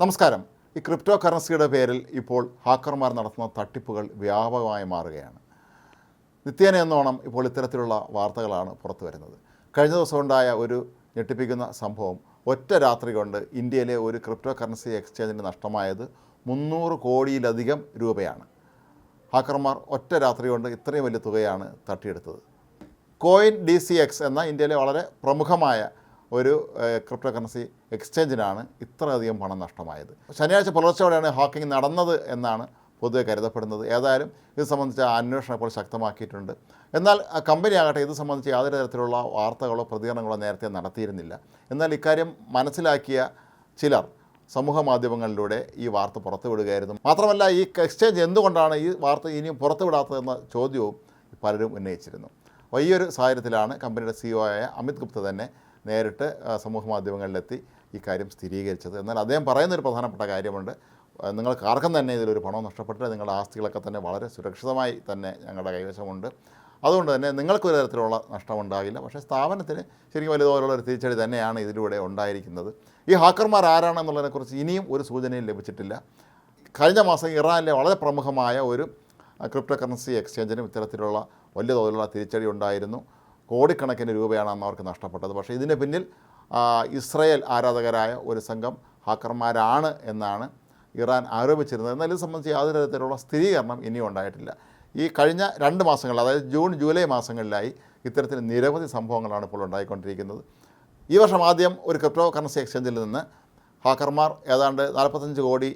നമസ്കാരം. ഈ ക്രിപ്റ്റോ കറൻസിയുടെ പേരിൽ ഇപ്പോൾ ഹാക്കർമാർ നടത്തുന്ന തട്ടിപ്പുകൾ വ്യാപകമായി മാറുകയാണ്. നിത്യേന എന്നോണം ഇപ്പോൾ ഇത്തരത്തിലുള്ള വാർത്തകളാണ് പുറത്തു വരുന്നത്. കഴിഞ്ഞ ദിവസം ഉണ്ടായ ഒരു ഞെട്ടിപ്പിക്കുന്ന സംഭവം, ഒറ്റ രാത്രി കൊണ്ട് ഇന്ത്യയിലെ ഒരു ക്രിപ്റ്റോ കറൻസി എക്സ്ചേഞ്ചിന് നഷ്ടമായത് 300 കോടിയിലധികം രൂപയാണ്. ഹാക്കർമാർ ഒറ്റ രാത്രി കൊണ്ട് ഇത്രയും വലിയ തുകയാണ് തട്ടിയെടുത്തത്. കോയിൻ DCX എന്ന ഇന്ത്യയിലെ വളരെ പ്രമുഖമായ ഒരു ക്രിപ്റ്റോ കറൻസി എക്സ്ചേഞ്ചിനാണ് ഇത്രയധികം പണം നഷ്ടമായത്. ശനിയാഴ്ച പുലർച്ചയോടെയാണ് ഹാക്കിംഗ് നടന്നത് എന്നാണ് പൊതുവെ കരുതപ്പെടുന്നത്. ഏതായാലും ഇത് സംബന്ധിച്ച അന്വേഷണം ഇപ്പോൾ ശക്തമാക്കിയിട്ടുണ്ട്. എന്നാൽ കമ്പനി ആകട്ടെ ഇത് സംബന്ധിച്ച് യാതൊരു തരത്തിലുള്ള വാർത്തകളോ പ്രതികരണങ്ങളോ നേരത്തെ നടത്തിയിരുന്നില്ല. എന്നാൽ ഇക്കാര്യം മനസ്സിലാക്കിയ ചിലർ സമൂഹ മാധ്യമങ്ങളിലൂടെ ഈ വാർത്ത പുറത്തുവിടുകയായിരുന്നു. മാത്രമല്ല, ഈ എക്സ്ചേഞ്ച് എന്തുകൊണ്ടാണ് ഈ വാർത്ത ഇനിയും പുറത്തുവിടാത്തതെന്ന ചോദ്യവും പലരും ഉന്നയിച്ചിരുന്നു. വലിയൊരു സാഹചര്യത്തിലാണ് കമ്പനിയുടെ CEO ആയ അമിത് ഗുപ്ത തന്നെ നേരിട്ട് സമൂഹ മാധ്യമങ്ങളിലെത്തി ഈ കാര്യം സ്ഥിരീകരിച്ചത്. എന്നാൽ അദ്ദേഹം പറയുന്നൊരു പ്രധാനപ്പെട്ട കാര്യമുണ്ട്. നിങ്ങൾക്ക് ആർക്കും തന്നെ ഇതിലൊരു പണം നഷ്ടപ്പെട്ട് നിങ്ങളുടെ ആസ്തികളൊക്കെ തന്നെ വളരെ സുരക്ഷിതമായി തന്നെ ഞങ്ങളുടെ കൈവശമുണ്ട്. അതുകൊണ്ട് തന്നെ നിങ്ങൾക്കൊരു തരത്തിലുള്ള നഷ്ടമുണ്ടാകില്ല. പക്ഷേ സ്ഥാപനത്തിന് ശരിക്കും വലുതുപോലുള്ള ഒരു തിരിച്ചടി തന്നെയാണ് ഇതിലൂടെ ഉണ്ടായിരിക്കുന്നത്. ഈ ഹാക്കർമാർ ആരാണെന്നുള്ളതിനെക്കുറിച്ച് ഇനിയും ഒരു സൂചനയും ലഭിച്ചിട്ടില്ല. കഴിഞ്ഞ മാസം ഇറാനിലെ വളരെ പ്രമുഖമായ ഒരു ക്രിപ്റ്റോ കറൻസി എക്സ്ചേഞ്ചിനും ഇത്തരത്തിലുള്ള വലിയ തോതിലുള്ള തിരിച്ചടി ഉണ്ടായിരുന്നു. കോടിക്കണക്കിന് രൂപയാണ് അന്ന് അവർക്ക് നഷ്ടപ്പെട്ടത്. പക്ഷേ ഇതിന് പിന്നിൽ ഇസ്രയേൽ ആരാധകരായ ഒരു സംഘം ഹാക്കർമാരാണ് എന്നാണ് ഇറാൻ ആരോപിച്ചിരുന്നത്. എന്നാൽ ഇത് സംബന്ധിച്ച് യാതൊരു തരത്തിലുള്ള സ്ഥിരീകരണം ഇനിയും ഉണ്ടായിട്ടില്ല. ഈ കഴിഞ്ഞ 2 മാസങ്ങളിൽ, അതായത് ജൂൺ ജൂലൈ മാസങ്ങളിലായി ഇത്തരത്തിൽ നിരവധി സംഭവങ്ങളാണ് ഇപ്പോൾ ഉണ്ടായിക്കൊണ്ടിരിക്കുന്നത്. ഈ വർഷം ആദ്യം ഒരു ക്രിപ്റ്റോ കറൻസി എക്സ്ചേഞ്ചിൽ നിന്ന് ഹാക്കർമാർ ഏതാണ്ട് 45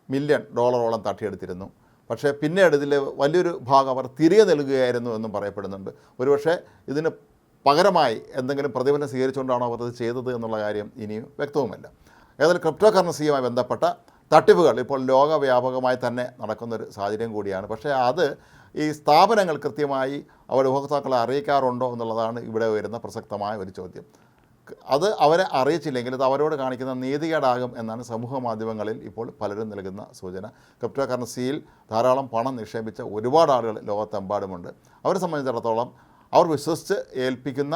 മില്യൺ ഡോളറോളം തട്ടിയെടുത്തിരുന്നു. പക്ഷേ പിന്നീട് ഇതിൽ വലിയൊരു ഭാഗം അവർ തിരികെ നൽകുകയായിരുന്നു എന്നും പറയപ്പെടുന്നുണ്ട്. ഒരുപക്ഷെ ഇതിന് പകരമായി എന്തെങ്കിലും പ്രതിഫലം സ്വീകരിച്ചുകൊണ്ടാണോ അവർ ഇത് ചെയ്തത് എന്നുള്ള കാര്യം ഇനിയും വ്യക്തവുമല്ല. ഏതായാലും ക്രിപ്റ്റോ കറൻസിയുമായി ബന്ധപ്പെട്ട തട്ടിപ്പുകൾ ഇപ്പോൾ ലോകവ്യാപകമായി തന്നെ നടക്കുന്നൊരു സാഹചര്യം കൂടിയാണ്. പക്ഷേ അത് ഈ സ്ഥാപനങ്ങൾ കൃത്യമായി അവരുടെ ഉപഭോക്താക്കളെ അറിയിക്കാറുണ്ടോ എന്നുള്ളതാണ് ഇവിടെ വരുന്ന പ്രസക്തമായ ഒരു ചോദ്യം. അത് അവരെ അറിയിച്ചില്ലെങ്കിൽ അത് അവരോട് കാണിക്കുന്ന നീതികേടാകും എന്നാണ് സമൂഹ മാധ്യമങ്ങളിൽ ഇപ്പോൾ പലരും നൽകുന്ന സൂചന. ക്രിപ്റ്റോ കറൻസിയിൽ ധാരാളം പണം നിക്ഷേപിച്ച ഒരുപാട് ആളുകൾ ലോകത്തെമ്പാടുമുണ്ട്. അവരെ സംബന്ധിച്ചിടത്തോളം അവർ വിശ്വസിച്ച് ഏൽപ്പിക്കുന്ന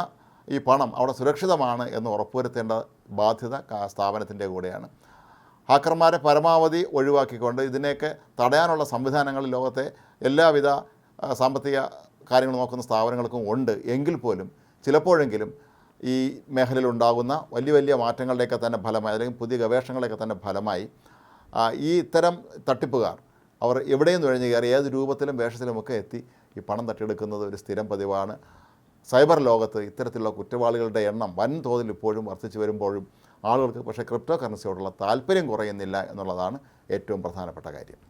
ഈ പണം അവിടെ സുരക്ഷിതമാണ് എന്ന് ഉറപ്പുവരുത്തേണ്ട ബാധ്യത സ്ഥാപനത്തിൻ്റെ കൂടെയാണ്. ഹാക്കർമാരെ പരമാവധി ഒഴിവാക്കിക്കൊണ്ട് ഇതിനെയൊക്കെ തടയാനുള്ള സംവിധാനങ്ങൾ ലോകത്തെ എല്ലാവിധ സാമ്പത്തിക കാര്യങ്ങൾ നോക്കുന്ന സ്ഥാപനങ്ങൾക്കും ഉണ്ട്. എങ്കിൽ പോലും ചിലപ്പോഴെങ്കിലും ഈ മേഖലയിൽ ഉണ്ടാകുന്ന വലിയ വലിയ മാറ്റങ്ങളുടെയൊക്കെ തന്നെ ഫലമായി, അല്ലെങ്കിൽ പുതിയ ഗവേഷണങ്ങളൊക്കെ തന്നെ ഫലമായി ഈ ഇത്തരം തട്ടിപ്പുകാർ അവർ എവിടെയും നുഴഞ്ഞു കയറി ഏത് രൂപത്തിലും വേഷത്തിലുമൊക്കെ എത്തി ഈ പണം തട്ടിയെടുക്കുന്നത് ഒരു സ്ഥിരം പതിവാണ്. സൈബർ ലോകത്ത് ഇത്തരത്തിലുള്ള കുറ്റവാളികളുടെ എണ്ണം വൻതോതിൽ ഇപ്പോഴും വർദ്ധിച്ചു വരുമ്പോഴും ആളുകൾക്ക് പക്ഷേ ക്രിപ്റ്റോ കറൻസിയോടുള്ള താല്പര്യം കുറയുന്നില്ല എന്നുള്ളതാണ് ഏറ്റവും പ്രധാനപ്പെട്ട കാര്യം.